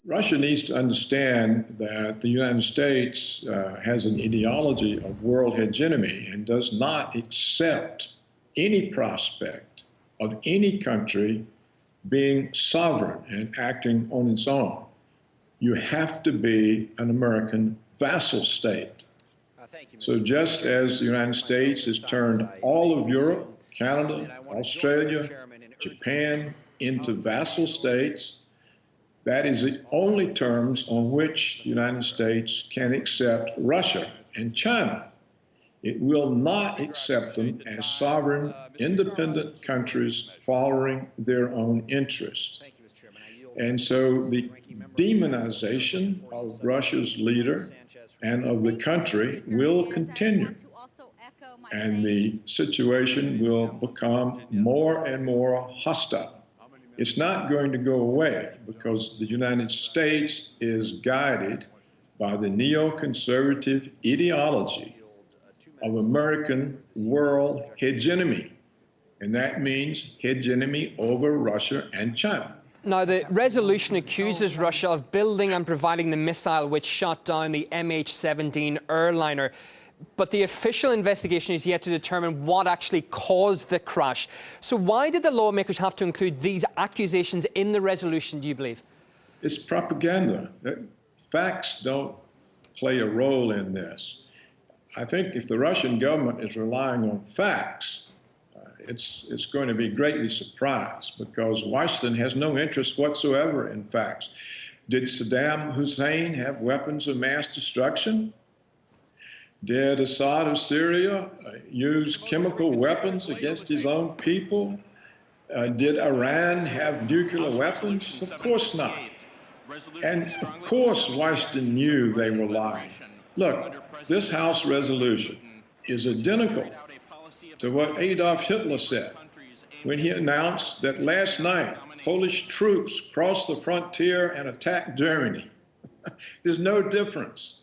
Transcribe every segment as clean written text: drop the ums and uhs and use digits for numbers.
Russia needs to understand that the United States has an ideology of world hegemony and does not accept any prospect of any country being sovereign and acting on its own. You have to be an American vassal state. So just as the United States has turned all of Europe, Canada, Australia, Japan into vassal states, that is the only terms on which the United States can accept Russia and China. It will not accept them as sovereign, independent countries following their own interests. And so the demonization of Russia's leader and of the country will continue. And the situation will become more and more hostile. It's not going to go away because the United States is guided by the neoconservative ideology of American world hegemony. And that means hegemony over Russia and China. Now, the resolution accuses Russia of building and providing the missile which shot down the MH17 airliner. But the official investigation is yet to determine what actually caused the crash. So why did the lawmakers have to include these accusations in the resolution, do you believe? It's propaganda. Facts don't play a role in this. I think if the Russian government is relying on facts, it's going to be greatly surprised because Washington has no interest whatsoever in facts. Did Saddam Hussein have weapons of mass destruction? Did Assad of Syria use chemical weapons against his own people? Did Iran have nuclear weapons? Of course not. And of course Washington knew they were lying. Look, this House resolution is identical to what Adolf Hitler said when he announced that last night Polish troops crossed the frontier and attacked Germany. There's no difference.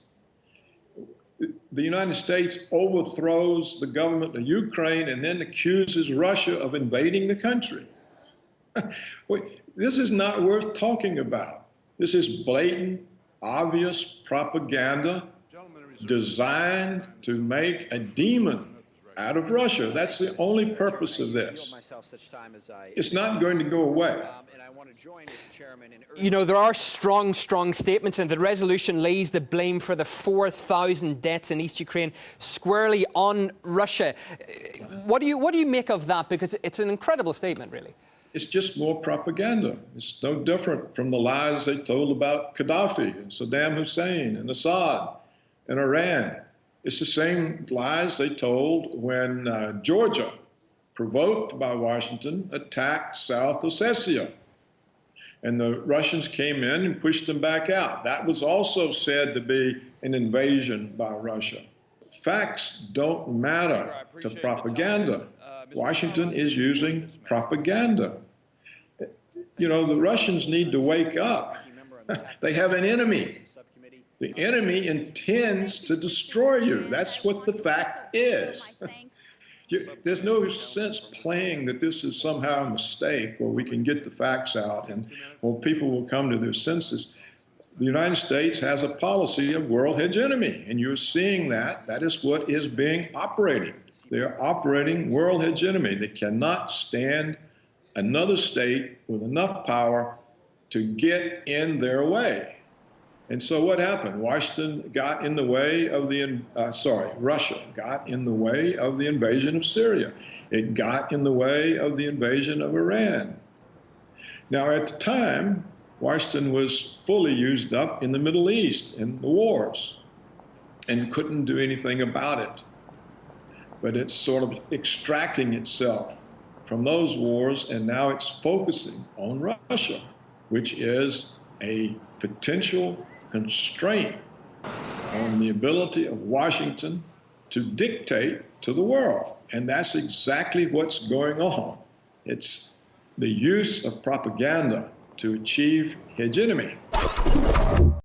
The United States overthrows the government of Ukraine and then accuses Russia of invading the country. This is not worth talking about. This is blatant, obvious propaganda designed to make a demon out of Russia. That's the only purpose of this. It's not going to go away. You know, there are strong statements, and the resolution lays the blame for the 4,000 deaths in East Ukraine squarely on Russia. What do you make of that? Because it's an incredible statement, really. It's just more propaganda. It's no different from the lies they told about Gaddafi and Saddam Hussein and Assad and Iran. It's the same lies they told when Georgia, provoked by Washington, attacked South Ossetia. And the Russians came in and pushed them back out. That was also said to be an invasion by Russia. Facts don't matter to propaganda. Washington is using propaganda. You know, the Russians need to wake up. They have an enemy. The enemy intends to destroy you. That's what the fact is. There's no sense playing that this is somehow a mistake where we can get the facts out and people will come to their senses. The United States has a policy of world hegemony, and you're seeing that. That is what is being operating. They're operating world hegemony. They cannot stand another state with enough power to get in their way. And so what happened? Washington got in the way of Russia got in the way of the invasion of Syria. It got in the way of the invasion of Iran. Now, at the time, Washington was fully used up in the Middle East in the wars and couldn't do anything about it. But it's sort of extracting itself from those wars, and now it's focusing on Russia, which is a potential constraint on the ability of Washington to dictate to the world. And that's exactly what's going on. It's the use of propaganda to achieve hegemony.